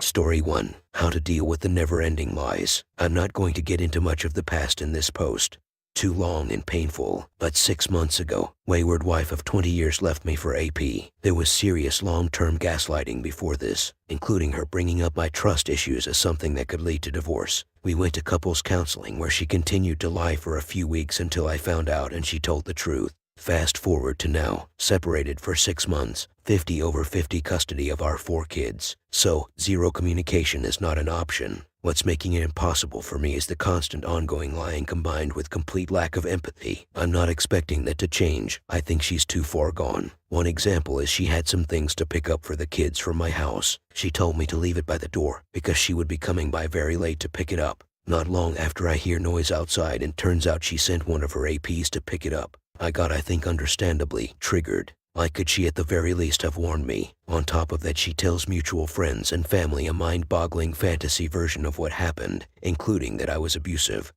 Story 1. How to deal with the never-ending lies. I'm not going to get into much of the past in this post. Too long and painful, but 6 months ago, wayward wife of 20 years left me for AP. There was serious long-term gaslighting before this, including her bringing up my trust issues as something that could lead to divorce. We went to couples counseling where she continued to lie for a few weeks until I found out and she told the truth. Fast forward to now, separated for 6 months, 50/50 custody of our 4 kids. So, zero communication is not an option. What's making it impossible for me is the constant ongoing lying combined with complete lack of empathy. I'm not expecting that to change. I think she's too far gone. One example is she had some things to pick up for the kids from my house. She told me to leave it by the door because she would be coming by very late to pick it up. Not long after I hear noise outside and turns out she sent one of her APs to pick it up. I got, I think understandably, triggered. Like could she at the very least have warned me? On top of that, she tells mutual friends and family a mind-boggling fantasy version of what happened, including that I was abusive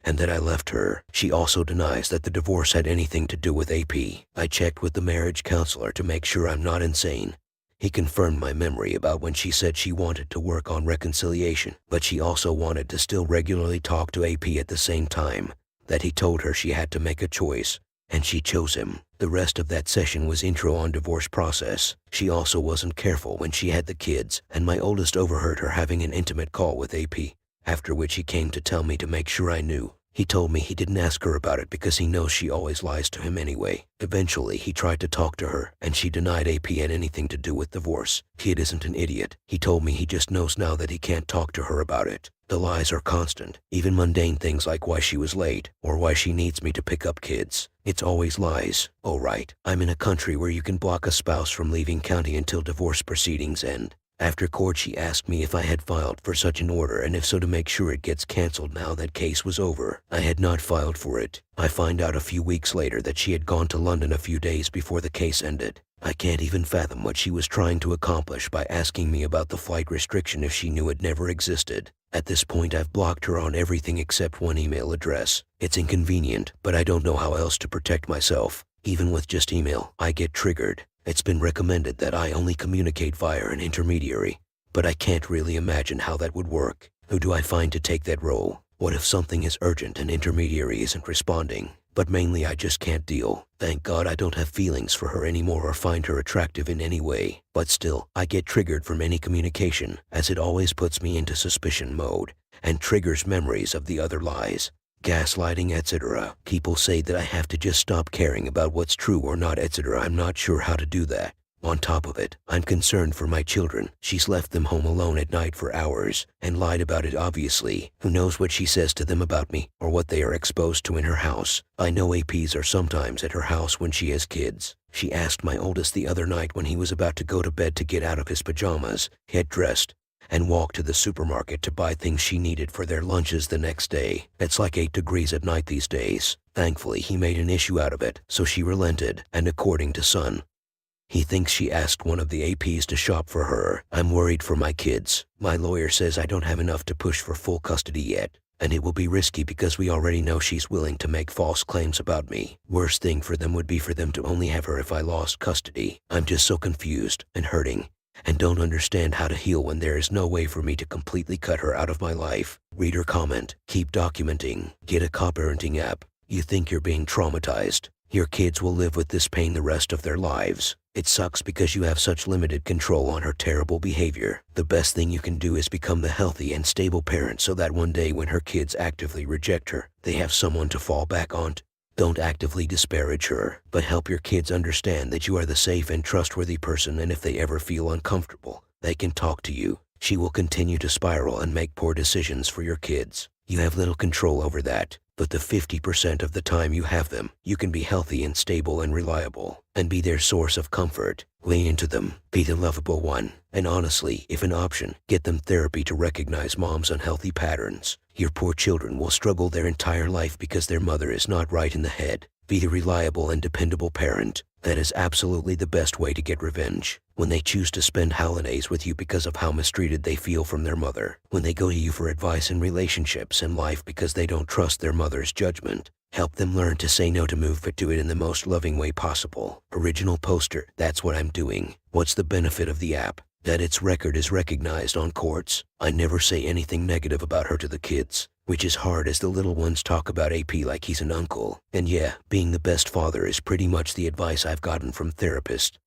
and that I left her. She also denies that the divorce had anything to do with AP. I checked with the marriage counselor to make sure I'm not insane. He confirmed my memory about when she said she wanted to work on reconciliation, but she also wanted to still regularly talk to AP at the same time. That he told her she had to make a choice, and she chose him. The rest of that session was intro on divorce process. She also wasn't careful when she had the kids, and my oldest overheard her having an intimate call with AP, after which he came to tell me to make sure I knew. He told me he didn't ask her about it because he knows she always lies to him anyway. Eventually, he tried to talk to her, and she denied AP had anything to do with divorce. Kid isn't an idiot. He told me he just knows now that he can't talk to her about it. The lies are constant, even mundane things like why she was late, or why she needs me to pick up kids. It's always lies. Oh right, I'm in a country where you can block a spouse from leaving county until divorce proceedings end. After court, she asked me if I had filed for such an order, and if so, to make sure it gets canceled now that case was over. I had not filed for it. I find out a few weeks later that she had gone to London a few days before the case ended. I can't even fathom what she was trying to accomplish by asking me about the flight restriction if she knew it never existed. At this point, I've blocked her on everything except one email address. It's inconvenient, but I don't know how else to protect myself. Even with just email, I get triggered. It's been recommended that I only communicate via an intermediary, but I can't really imagine how that would work. Who do I find to take that role? What if something is urgent and intermediary isn't responding? But mainly I just can't deal. Thank God I don't have feelings for her anymore or find her attractive in any way. But still, I get triggered from any communication, as it always puts me into suspicion mode, and triggers memories of the other lies. Gaslighting, etc. People say that I have to just stop caring about what's true or not, etc. I'm not sure how to do that. On top of it, I'm concerned for my children. She's left them home alone at night for hours, and lied about it obviously. Who knows what she says to them about me, or what they are exposed to in her house. I know APs are sometimes at her house when she has kids. She asked my oldest the other night when he was about to go to bed to get out of his pajamas, get dressed, and walk to the supermarket to buy things she needed for their lunches the next day. It's like 8 degrees at night these days. Thankfully, he made an issue out of it, so she relented, and according to Son, he thinks she asked one of the APs to shop for her. I'm worried for my kids. My lawyer says I don't have enough to push for full custody yet, and it will be risky because we already know she's willing to make false claims about me. Worst thing for them would be for them to only have her if I lost custody. I'm just so confused and hurting, and don't understand how to heal when there is no way for me to completely cut her out of my life. Reader comment. Keep documenting. Get a co-parenting app. You think you're being traumatized. Your kids will live with this pain the rest of their lives. It sucks because you have such limited control on her terrible behavior. The best thing you can do is become the healthy and stable parent so that one day when her kids actively reject her, they have someone to fall back on. Don't actively disparage her, but help your kids understand that you are the safe and trustworthy person, and if they ever feel uncomfortable, they can talk to you. She will continue to spiral and make poor decisions for your kids. You have little control over that, but the 50% of the time you have them, you can be healthy and stable and reliable, and be their source of comfort. Lean into them, be the lovable one, and honestly, if an option, get them therapy to recognize mom's unhealthy patterns. Your poor children will struggle their entire life because their mother is not right in the head. Be the reliable and dependable parent. That is absolutely the best way to get revenge. When they choose to spend holidays with you because of how mistreated they feel from their mother. When they go to you for advice in relationships and life because they don't trust their mother's judgment. Help them learn to say no, to move but do it in the most loving way possible. Original poster. That's what I'm doing. What's the benefit of the app? that its record is recognized on courts. I never say anything negative about her to the kids, which is hard as the little ones talk about AP like he's an uncle. And yeah, being the best father is pretty much the advice I've gotten from therapists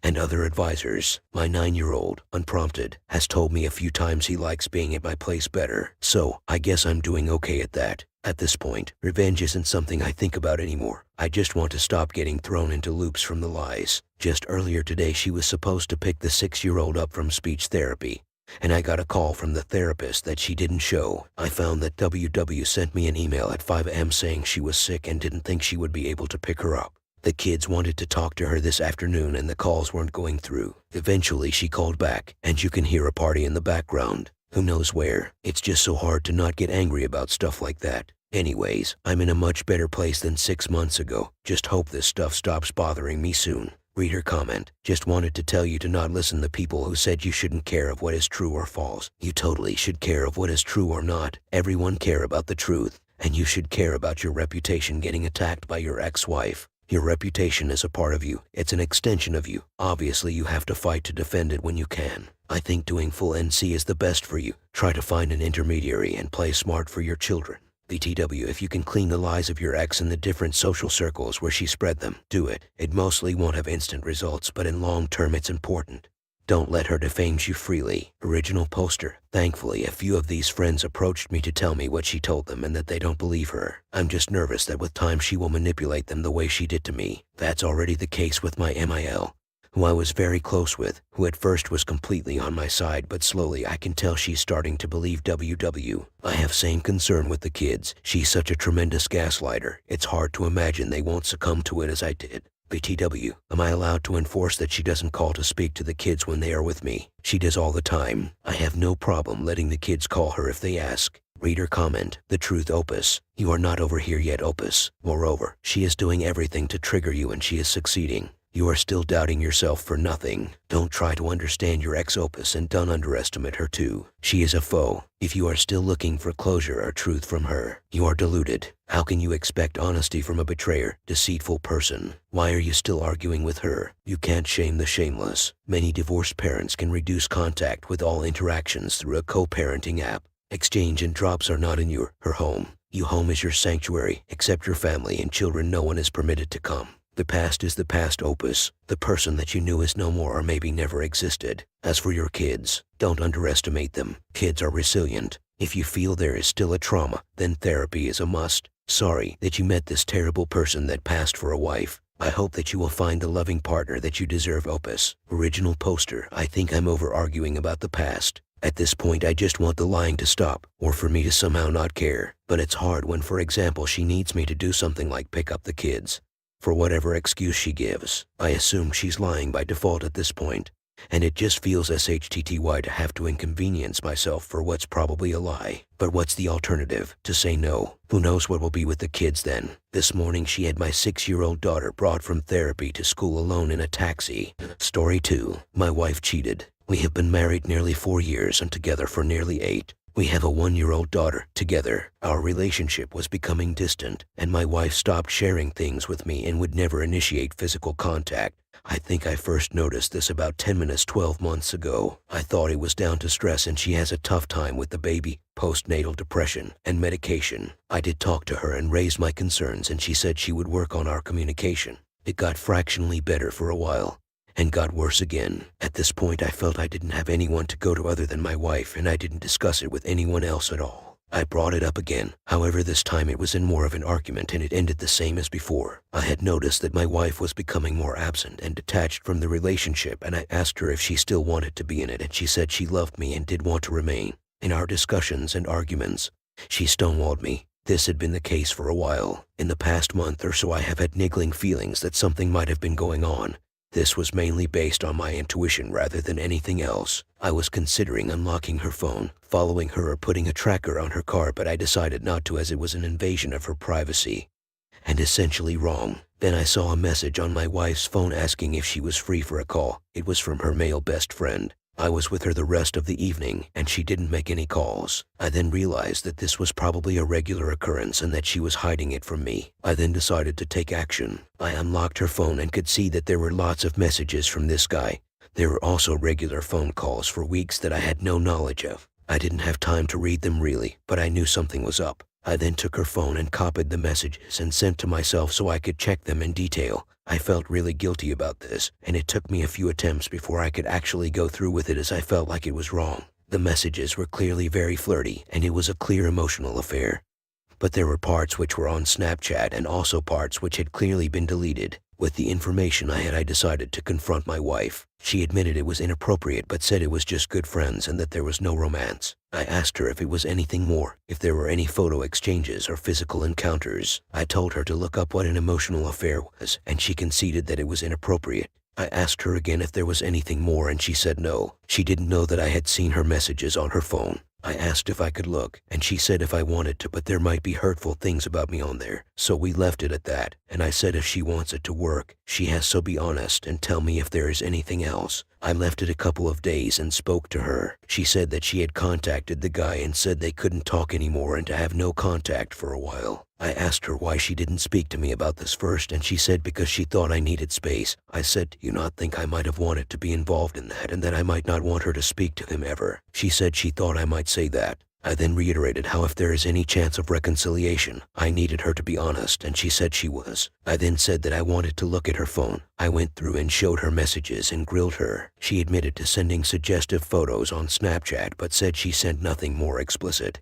and other advisors. My 9-year-old, unprompted, has told me a few times he likes being at my place better, so I guess I'm doing okay at that. At this point, revenge isn't something I think about anymore. I just want to stop getting thrown into loops from the lies. Just earlier today she was supposed to pick the 6-year-old up from speech therapy, and I got a call from the therapist that she didn't show. I found that WW sent me an email at 5 a.m. saying she was sick and didn't think she would be able to pick her up. The kids wanted to talk to her this afternoon and the calls weren't going through. Eventually she called back, and you can hear a party in the background. Who knows where? It's just so hard to not get angry about stuff like that. Anyways, I'm in a much better place than 6 months ago. Just hope this stuff stops bothering me soon. Reader comment. Just wanted to tell you to not listen to people who said you shouldn't care of what is true or false. You totally should care of what is true or not. Everyone care about the truth. And you should care about your reputation getting attacked by your ex-wife. Your reputation is a part of you. It's an extension of you. Obviously you have to fight to defend it when you can. I think doing full NC is the best for you. Try to find an intermediary and play smart for your children. BTW, if you can clean the lies of your ex in the different social circles where she spread them, do it. It mostly won't have instant results, but in long term it's important. Don't let her defame you freely. Original poster. Thankfully, a few of these friends approached me to tell me what she told them and that they don't believe her. I'm just nervous that with time she will manipulate them the way she did to me. That's already the case with my MIL, who I was very close with, who at first was completely on my side, but slowly I can tell she's starting to believe WW. I have same concern with the kids. She's such a tremendous gaslighter. It's hard to imagine they won't succumb to it as I did. BTW, am I allowed to enforce that she doesn't call to speak to the kids when they are with me? She does all the time. I have no problem letting the kids call her if they ask. Reader comment. The truth, Opus. You are not over here yet, Opus. Moreover, she is doing everything to trigger you and she is succeeding. You are still doubting yourself for nothing. Don't try to understand your ex-Opus and don't underestimate her too. She is a foe. If you are still looking for closure or truth from her, you are deluded. How can you expect honesty from a betrayer, deceitful person? Why are you still arguing with her? You can't shame the shameless. Many divorced parents can reduce contact with all interactions through a co-parenting app. Exchange and drops are not in her home. Your home is your sanctuary. Except your family and children, no one is permitted to come. The past is the past, Opus. The person that you knew is no more or maybe never existed. As for your kids, don't underestimate them. Kids are resilient. If you feel there is still a trauma, then therapy is a must. Sorry that you met this terrible person that passed for a wife. I hope that you will find the loving partner that you deserve, Opus. Original poster. I think I'm over arguing about the past. At this point I just want the lying to stop, or for me to somehow not care. But it's hard when, for example, she needs me to do something like pick up the kids. For whatever excuse she gives, I assume she's lying by default at this point, and it just feels SHTTY to have to inconvenience myself for what's probably a lie. But what's the alternative? To say no. Who knows what will be with the kids then? This morning she had my 6-year-old daughter brought from therapy to school alone in a taxi. Story 2. My wife cheated. We have been married nearly 4 years and together for nearly 8. We have a 1-year-old daughter together. Our relationship was becoming distant, and my wife stopped sharing things with me and would never initiate physical contact. I think I first noticed this about 12 months ago. I thought it was down to stress and she has a tough time with the baby, postnatal depression, and medication. I did talk to her and raised my concerns, and she said she would work on our communication. It got fractionally better for a while, and got worse again. At this point I felt I didn't have anyone to go to other than my wife, and I didn't discuss it with anyone else at all. I brought it up again. However, this time it was in more of an argument and it ended the same as before. I had noticed that my wife was becoming more absent and detached from the relationship, and I asked her if she still wanted to be in it, and she said she loved me and did want to remain. In our discussions and arguments, she stonewalled me. This had been the case for a while. In the past month or so I have had niggling feelings that something might have been going on. This was mainly based on my intuition rather than anything else. I was considering unlocking her phone, following her, or putting a tracker on her car, but I decided not to as it was an invasion of her privacy, and essentially wrong. Then I saw a message on my wife's phone asking if she was free for a call. It was from her male best friend. I was with her the rest of the evening, and she didn't make any calls. I then realized that this was probably a regular occurrence and that she was hiding it from me. I then decided to take action. I unlocked her phone and could see that there were lots of messages from this guy. There were also regular phone calls for weeks that I had no knowledge of. I didn't have time to read them really, but I knew something was up. I then took her phone and copied the messages and sent to myself so I could check them in detail. I felt really guilty about this, and it took me a few attempts before I could actually go through with it as I felt like it was wrong. The messages were clearly very flirty, and it was a clear emotional affair. But there were parts which were on Snapchat and also parts which had clearly been deleted. With the information I decided to confront my wife. She admitted it was inappropriate but said it was just good friends and that there was no romance. I asked her if it was anything more, if there were any photo exchanges or physical encounters. I told her to look up what an emotional affair was, and she conceded that it was inappropriate. I asked her again if there was anything more and she said no. She didn't know that I had seen her messages on her phone. I asked if I could look, and she said if I wanted to, but there might be hurtful things about me on there. So we left it at that, and I said if she wants it to work, she has to be honest and tell me if there is anything else. I left it a couple of days and spoke to her. She said that she had contacted the guy and said they couldn't talk anymore and to have no contact for a while. I asked her why she didn't speak to me about this first, and she said because she thought I needed space. I said, do you not think I might have wanted to be involved in that and that I might not want her to speak to him ever? She said she thought I might say that. I then reiterated how if there is any chance of reconciliation, I needed her to be honest, and she said she was. I then said that I wanted to look at her phone. I went through and showed her messages and grilled her. She admitted to sending suggestive photos on Snapchat but said she sent nothing more explicit,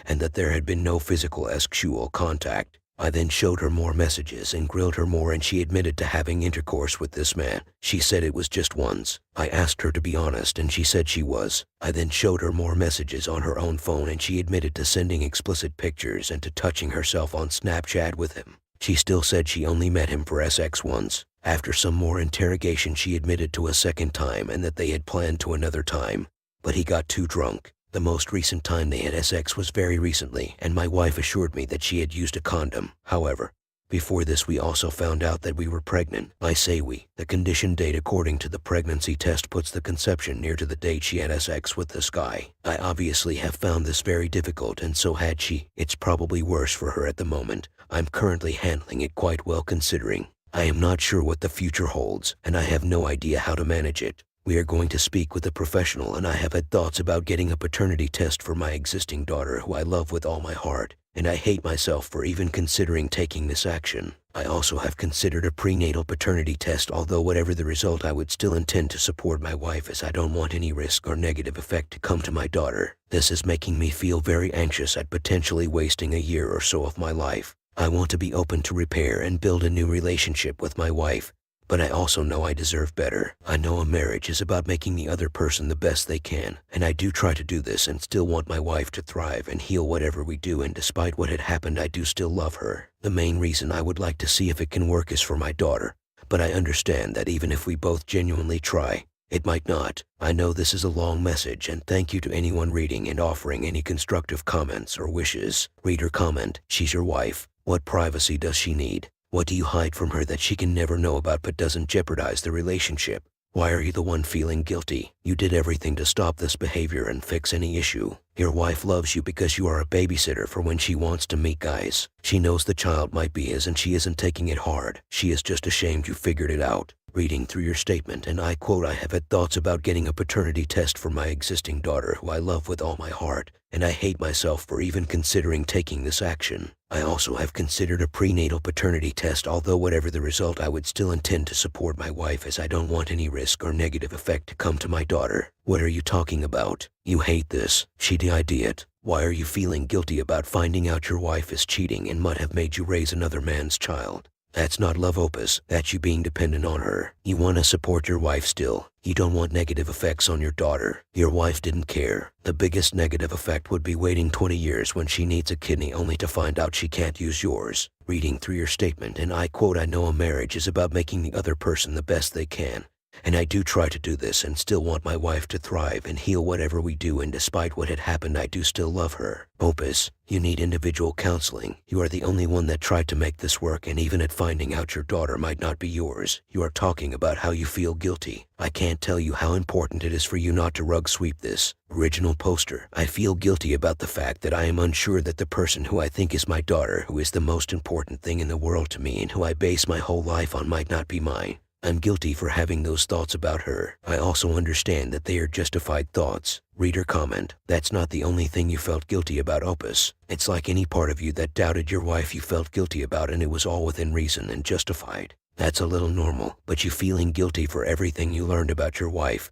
and that there had been no physical sexual contact. I then showed her more messages and grilled her more, and she admitted to having intercourse with this man. She said it was just once. I asked her to be honest and she said she was. I then showed her more messages on her own phone and she admitted to sending explicit pictures and to touching herself on Snapchat with him. She still said she only met him for sex once. After some more interrogation, she admitted to a second time and that they had planned to another time, but he got too drunk. The most recent time they had sex was very recently, and my wife assured me that she had used a condom. However, before this we also found out that we were pregnant. I say we. The condition date according to the pregnancy test puts the conception near to the date she had sex with this guy. I obviously have found this very difficult, and so had she. It's probably worse for her at the moment. I'm currently handling it quite well considering. I am not sure what the future holds, and I have no idea how to manage it. We are going to speak with a professional, and I have had thoughts about getting a paternity test for my existing daughter who I love with all my heart, and I hate myself for even considering taking this action. I also have considered a prenatal paternity test, although whatever the result I would still intend to support my wife as I don't want any risk or negative effect to come to my daughter. This is making me feel very anxious at potentially wasting a year or so of my life. I want to be open to repair and build a new relationship with my wife, but I also know I deserve better. I know a marriage is about making the other person the best they can, and I do try to do this and still want my wife to thrive and heal whatever we do, and despite what had happened, I do still love her. The main reason I would like to see if it can work is for my daughter, but I understand that even if we both genuinely try, it might not. I know this is a long message, and thank you to anyone reading and offering any constructive comments or wishes. Reader comment: she's your wife. What privacy does she need? What do you hide from her that she can never know about but doesn't jeopardize the relationship? Why are you the one feeling guilty? You did everything to stop this behavior and fix any issue. Your wife loves you because you are a babysitter for when she wants to meet guys. She knows the child might be his and she isn't taking it hard. She is just ashamed you figured it out. Reading through your statement, and I quote, I have had thoughts about getting a paternity test for my existing daughter who I love with all my heart, and I hate myself for even considering taking this action. I also have considered a prenatal paternity test, although whatever the result I would still intend to support my wife as I don't want any risk or negative effect to come to my daughter. What are you talking about? You hate this. She did it. Why are you feeling guilty about finding out your wife is cheating and might have made you raise another man's child? That's not love, Opus. That's you being dependent on her. You want to support your wife still. You don't want negative effects on your daughter. Your wife didn't care. The biggest negative effect would be waiting 20 years when she needs a kidney only to find out she can't use yours. Reading through your statement, and I quote, I know a marriage is about making the other person the best they can, and I do try to do this and still want my wife to thrive and heal whatever we do, and despite what had happened, I do still love her. Opus, you need individual counseling. You are the only one that tried to make this work, and even at finding out your daughter might not be yours, you are talking about how you feel guilty. I can't tell you how important it is for you not to rug sweep this. Original poster. I feel guilty about the fact that I am unsure that the person who I think is my daughter, who is the most important thing in the world to me and who I base my whole life on, might not be mine. I'm guilty for having those thoughts about her. I also understand that they are justified thoughts. Reader comment. That's not the only thing you felt guilty about, Opus. It's like any part of you that doubted your wife you felt guilty about, and it was all within reason and justified. That's a little normal, but you feeling guilty for everything you learned about your wife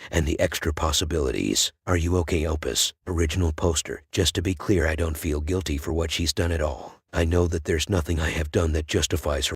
and the extra possibilities. Are you okay, Opus? Original poster. Just to be clear, I don't feel guilty for what she's done at all. I know that there's nothing I have done that justifies her